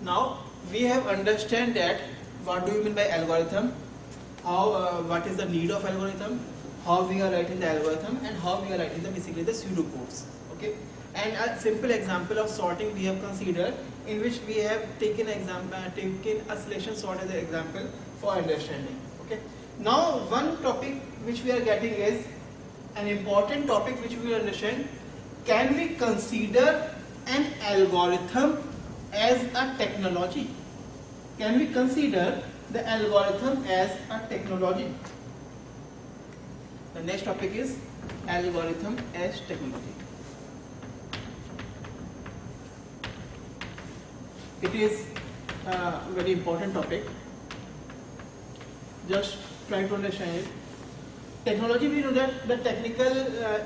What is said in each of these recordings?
Now we have understand that what do you mean by algorithm, how what is the need of algorithm, how we are writing the algorithm, and how we are writing the basically the pseudo codes. Okay, and a simple example of sorting we have considered, in which we have taken a selection sort as an example for understanding. Okay, now one topic which we are getting is an important topic which we will understand. Can we consider an algorithm as a technology? Can we consider the algorithm as a technology? The next topic is algorithm as technology. It is a very important topic. Just try to understand it. Technology, we know that the technical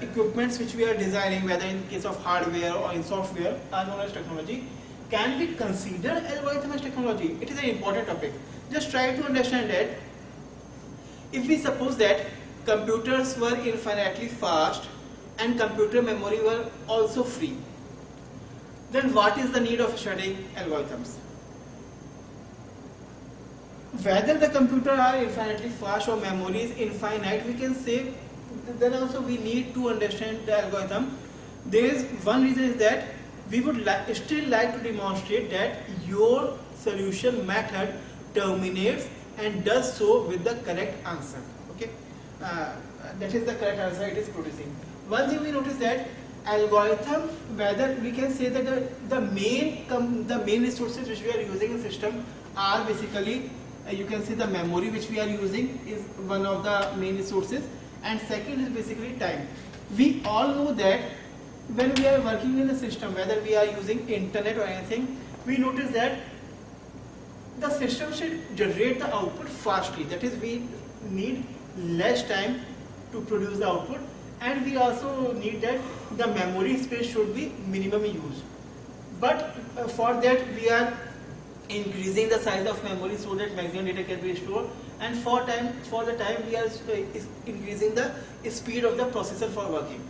equipments which we are designing, whether in case of hardware or in software, are known as technology. Can we consider algorithm as technology? It is an important topic. Just try to understand that if we suppose that computers were infinitely fast and computer memory were also free, then what is the need of studying algorithms? Whether the computer are infinitely fast or memory is infinite, we can say then also we need to understand the algorithm. There is one reason is that we would still like to demonstrate that your solution method terminates and does so with the correct answer. Okay, that is the correct answer it is producing. One thing we notice that algorithm, whether we can say that the main resources which we are using in system are basically, you can see the memory which we are using is one of the main resources, and second is basically time. We all know that when we are working in the system, whether we are using internet or anything, we notice that the system should generate the output fastly. That is, we need less time to produce the output, and we also need that the memory space should be minimally used. But for that we are increasing the size of memory so that maximum data can be stored, and for the time we are increasing the speed of the processor for working.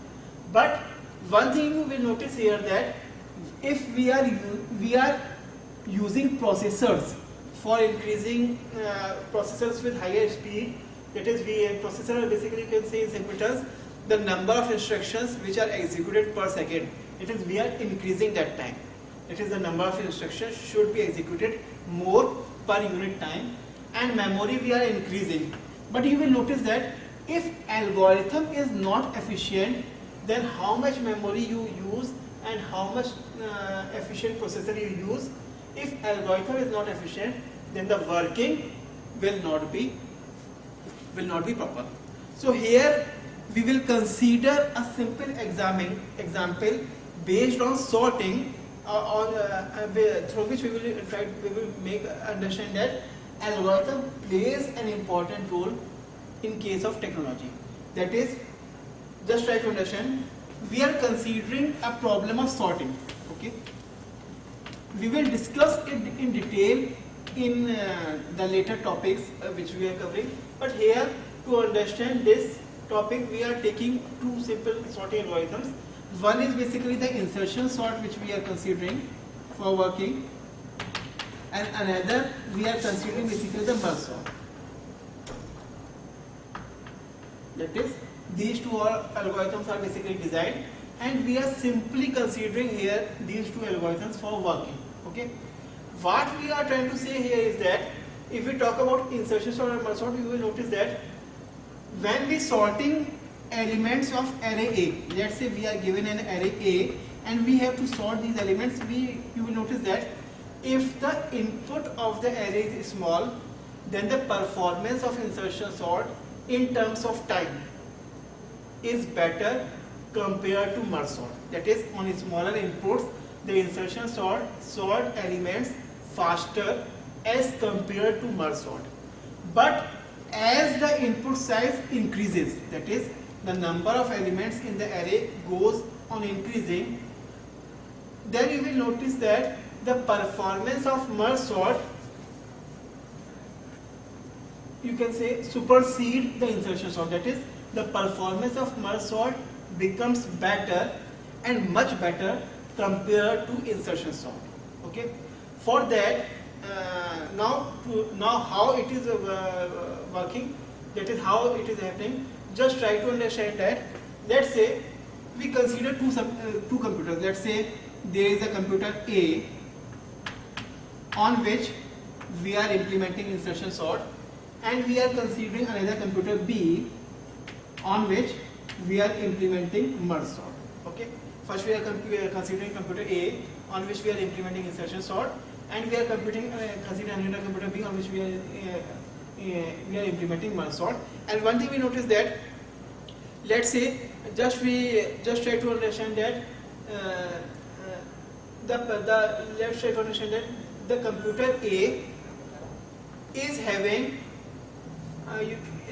But one thing you will notice here that if we are using processors for increasing processors with higher speed, that is, processor basically you can say in simple terms the number of instructions which are executed per second. It is, we are increasing that time. It is, the number of instructions should be executed more per unit time, and memory we are increasing. But you will notice that if algorithm is not efficient, then how much memory you use and how much efficient processor you use. If algorithm is not efficient, then the working will not be proper. So here we will consider a simple example based on sorting, through which we will make understand that algorithm plays an important role in case of technology. That is, just try to understand, we are considering a problem of sorting. Okay, we will discuss it in detail in the later topics which we are covering, but here to understand this topic we are taking two simple sorting algorithms. One is basically the insertion sort which we are considering for working, and another we are considering basically the merge sort. That is, these two algorithms are basically designed, and we are simply considering here these two algorithms for working. Okay, what we are trying to say here is that if we talk about insertion sort and merge sort, you will notice that when we sorting elements of array A, let's say we are given an array A and we have to sort these elements, you will notice that if the input of the array is small, then the performance of insertion sort in terms of time is better compared to merge sort. That is, on smaller inputs the insertion sort elements faster as compared to merge sort. But as the input size increases, that is, the number of elements in the array goes on increasing, then you will notice that the performance of merge sort, you can say, supersede the insertion sort. That is, the performance of merge sort becomes better and much better compared to insertion sort. Okay. For that, now how it is working, that is how it is happening. Just try to understand that. Let's say we consider two computers. Let's say there is a computer A on which we are implementing insertion sort, and we are considering another computer B on which we are implementing merge sort. Okay. First we are considering computer A on which we are implementing insertion sort, and we are considering another computer B on which we are implementing merge sort. And one thing we notice that, let's say just try to understand that let's try to understand that the computer A is having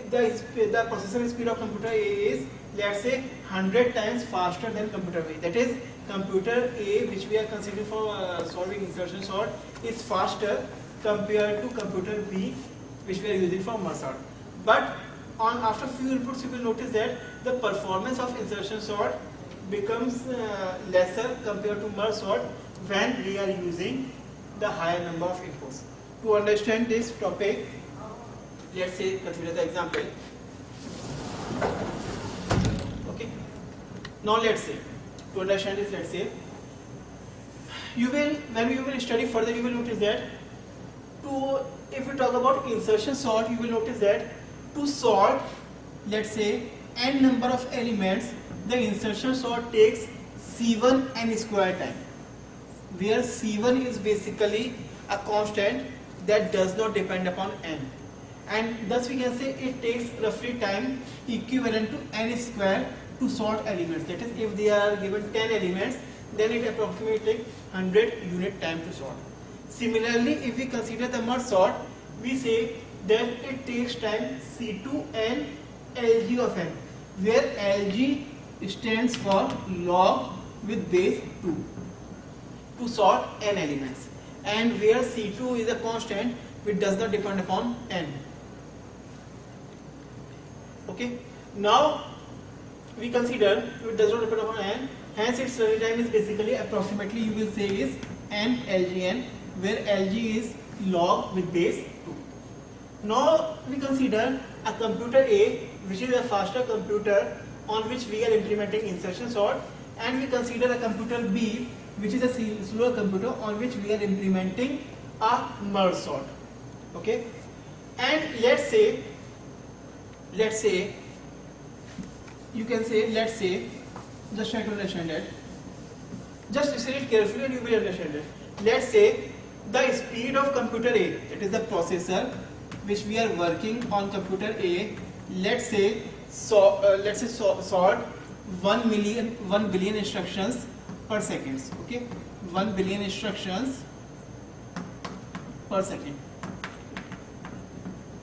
the processor speed of computer A is, let's say, 100 times faster than computer B. That is, computer A, which we are considering for solving insertion sort, is faster compared to computer B, which we are using for merge sort. But after few inputs, you will notice that the performance of insertion sort becomes lesser compared to merge sort when we are using the higher number of inputs. To understand this topic, let's say consider the example. Okay. Now let's say, to understand this, let's say when you will study further, you will notice that if we talk about insertion sort, you will notice that to sort, let's say, n number of elements, the insertion sort takes C1 n square time, where C1 is basically a constant that does not depend upon n, and thus we can say it takes roughly time equivalent to n square to sort elements. That is, if they are given 10 elements, then it approximately takes 100 unit time to sort. Similarly, if we consider the merge sort, we say that it takes time C2 n Lg of n, where Lg stands for log with base 2 to sort n elements, and where C2 is a constant which does not depend upon n. Okay. Now we consider it does not depend upon n, hence its running time is basically approximately, you will say, is n Lgn, where Lg is log with base 2. Now we consider a computer A, which is a faster computer on which we are implementing insertion sort, and we consider a computer B, which is a slower computer on which we are implementing a merge sort. Okay. And let's say you can say, let's say, just try to understand that, just listen it carefully and you will understand it. Let's say the speed of computer A, that is the processor which we are working on computer A, let's say sort 1 billion instructions per second. Okay, 1 billion instructions per second.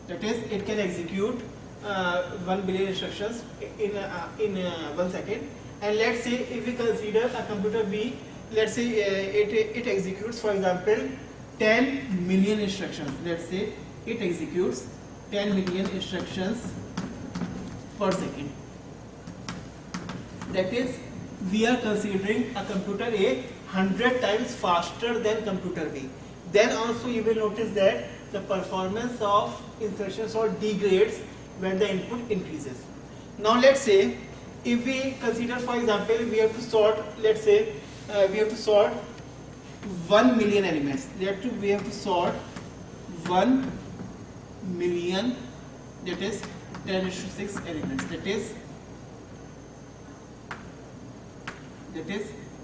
That is, it can execute 1 billion instructions in 1 second. And let's say if we consider a computer B, let's say it executes, for example, 10 million instructions. Let's say it executes 10 million instructions per second. That is, we are considering a computer A 100 times faster than computer B. Then also you will notice that the performance of insertion sort degrades when the input increases. Now let's say if we consider, for example, we have to sort, let's say we have to sort 1 million elements. We have to sort 1 million, that is 10 to 6 elements. That is,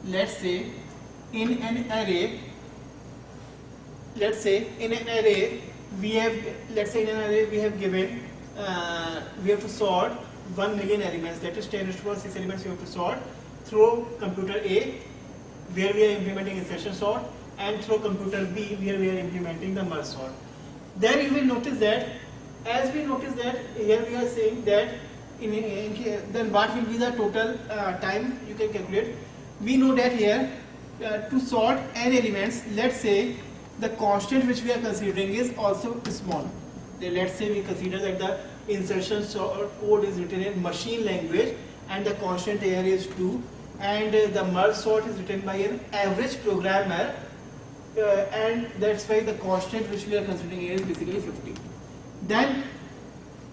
let's say in an array, we have given we have to sort 1 million elements, that is 10 to 6 elements we have to sort through computer A, where we are implementing insertion sort, and through computer B, where we are implementing the merge sort. Then you will notice that, as we notice that here we are saying that then what will be the total time you can calculate. We know that here to sort n elements, let's say the constant which we are considering is also small. Let's say we consider that the insertion sort code is written in machine language and the constant here is 2, and the merge sort is written by an average programmer and that's why the constant which we are considering here is basically 50. Then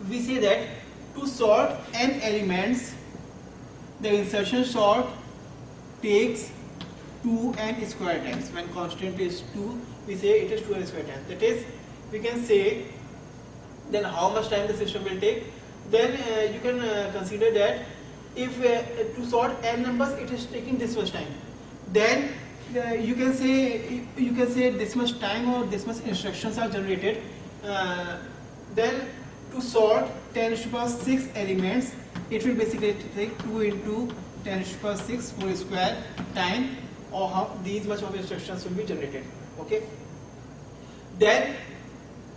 we say that to sort n elements, the insertion sort takes 2n square times. When constant is 2, we say it is 2n square times. That is, we can say then how much time the system will take. Then you can consider that if to sort n numbers, it is taking this much time. Then you can say this much time or this much instructions are generated. Then to sort 10 to the power 6 elements, it will basically take 2 into 10 to the power 6 whole square time, or how these much of instructions will be generated. Okay. Then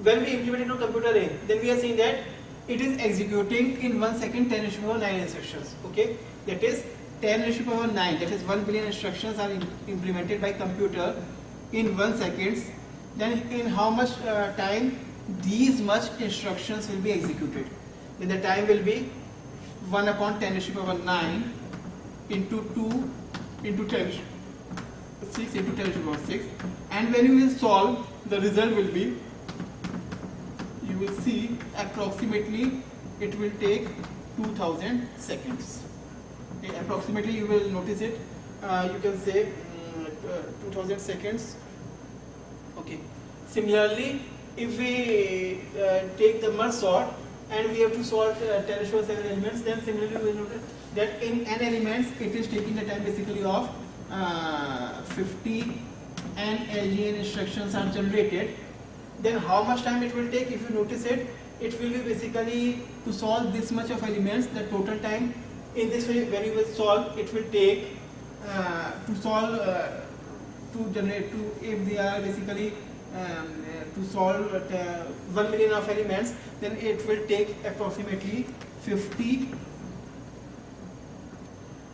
when we implement it on computer A, then we are saying that it is executing in 1 second 10 to the power 9 instructions. Okay, that is 10 to the power 9, that is 1 billion instructions are implemented by computer in 1 second. Then in how much time these much instructions will be executed? Then the time will be 1 upon 10 to the power 9 into 2 into 10 6 into 10 to the power 6, and when you will solve, the result will be, you will see approximately it will take 2000 seconds. Okay, approximately you will notice it, you can say 2000 seconds. Okay. Similarly, if we take the merge sort and we have to sort 10 to the power 7 elements, then similarly we will notice that in n elements it is taking the time basically of 50 and LGN instructions are generated. Then how much time it will take? If you notice it, it will be basically to solve this much of elements, the total time in this way when you will solve, it will take to solve to generate to, if they are basically to solve 1 million of elements, then it will take approximately 50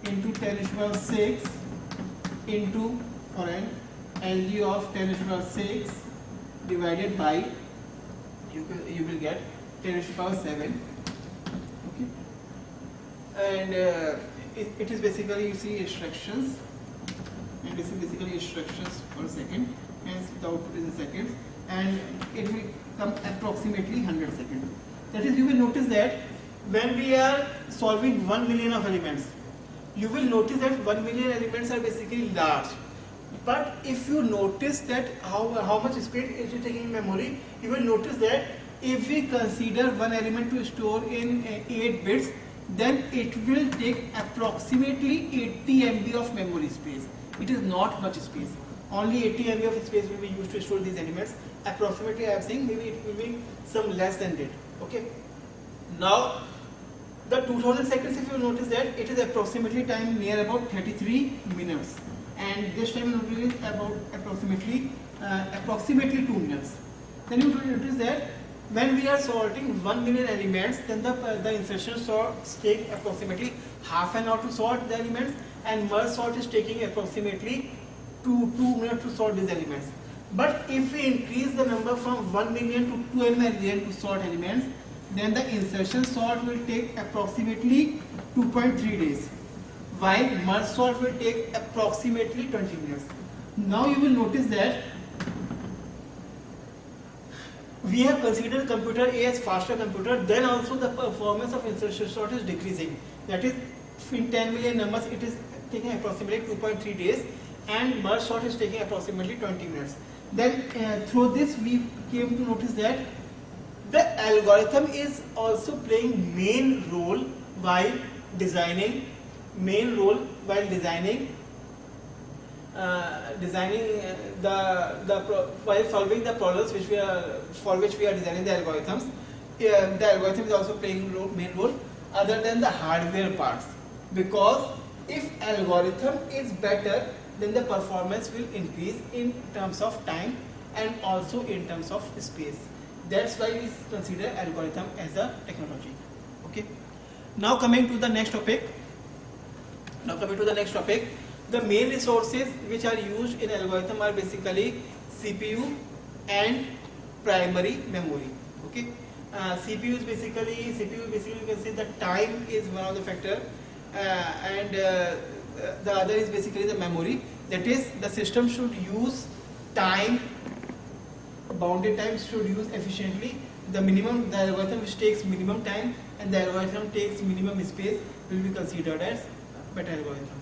into 10 to the power 6 into, for an LG of 10 to the power 6 divided by, you will get 10 to the power 7. Okay, and it is basically, you see, instructions, and this is basically instructions per second, hence the output is in seconds, and it will come approximately 100 seconds. That is, you will notice that when we are solving 1 million of elements, you will notice that 1 million elements are basically large. But if you notice that how much space it is taking in memory, you will notice that if we consider one element to store in 8 bits, then it will take approximately 80 MB of memory space. It is not much space. Only 80 MB of space will be used to store these elements. Approximately, I am saying maybe it will be some less than that. Okay. Now, the 2000 seconds, if you notice that it is approximately time near about 33 minutes, and this time you notice about approximately 2 minutes. Then you will notice that when we are sorting 1 million elements, then the insertion sorts take approximately half an hour to sort the elements, and merge sort is taking approximately 2 minutes to sort these elements. But if we increase the number from 1 million to 12 million to sort elements, then the insertion sort will take approximately 2.3 days, while merge sort will take approximately 20 minutes. Now you will notice that we have considered computer A as faster computer, then also the performance of insertion sort is decreasing. That is, in 10 million numbers it is taking approximately 2.3 days, and merge sort is taking approximately 20 minutes. Then through this we came to notice that the algorithm is also playing main role while designing while solving the problems for which we are designing the algorithms. The algorithm is also playing main role other than the hardware parts, because if algorithm is better, then the performance will increase in terms of time and also in terms of space. That's why we consider algorithm as a technology. Okay. Now coming to the next topic. The main resources which are used in algorithm are basically CPU and primary memory. Okay. CPU basically you can say the time is one of the factor, and the other is basically the memory. That is, the system should use time, bounded time should use efficiently. The algorithm which takes minimum time and the algorithm takes minimum space will be considered as better algorithm.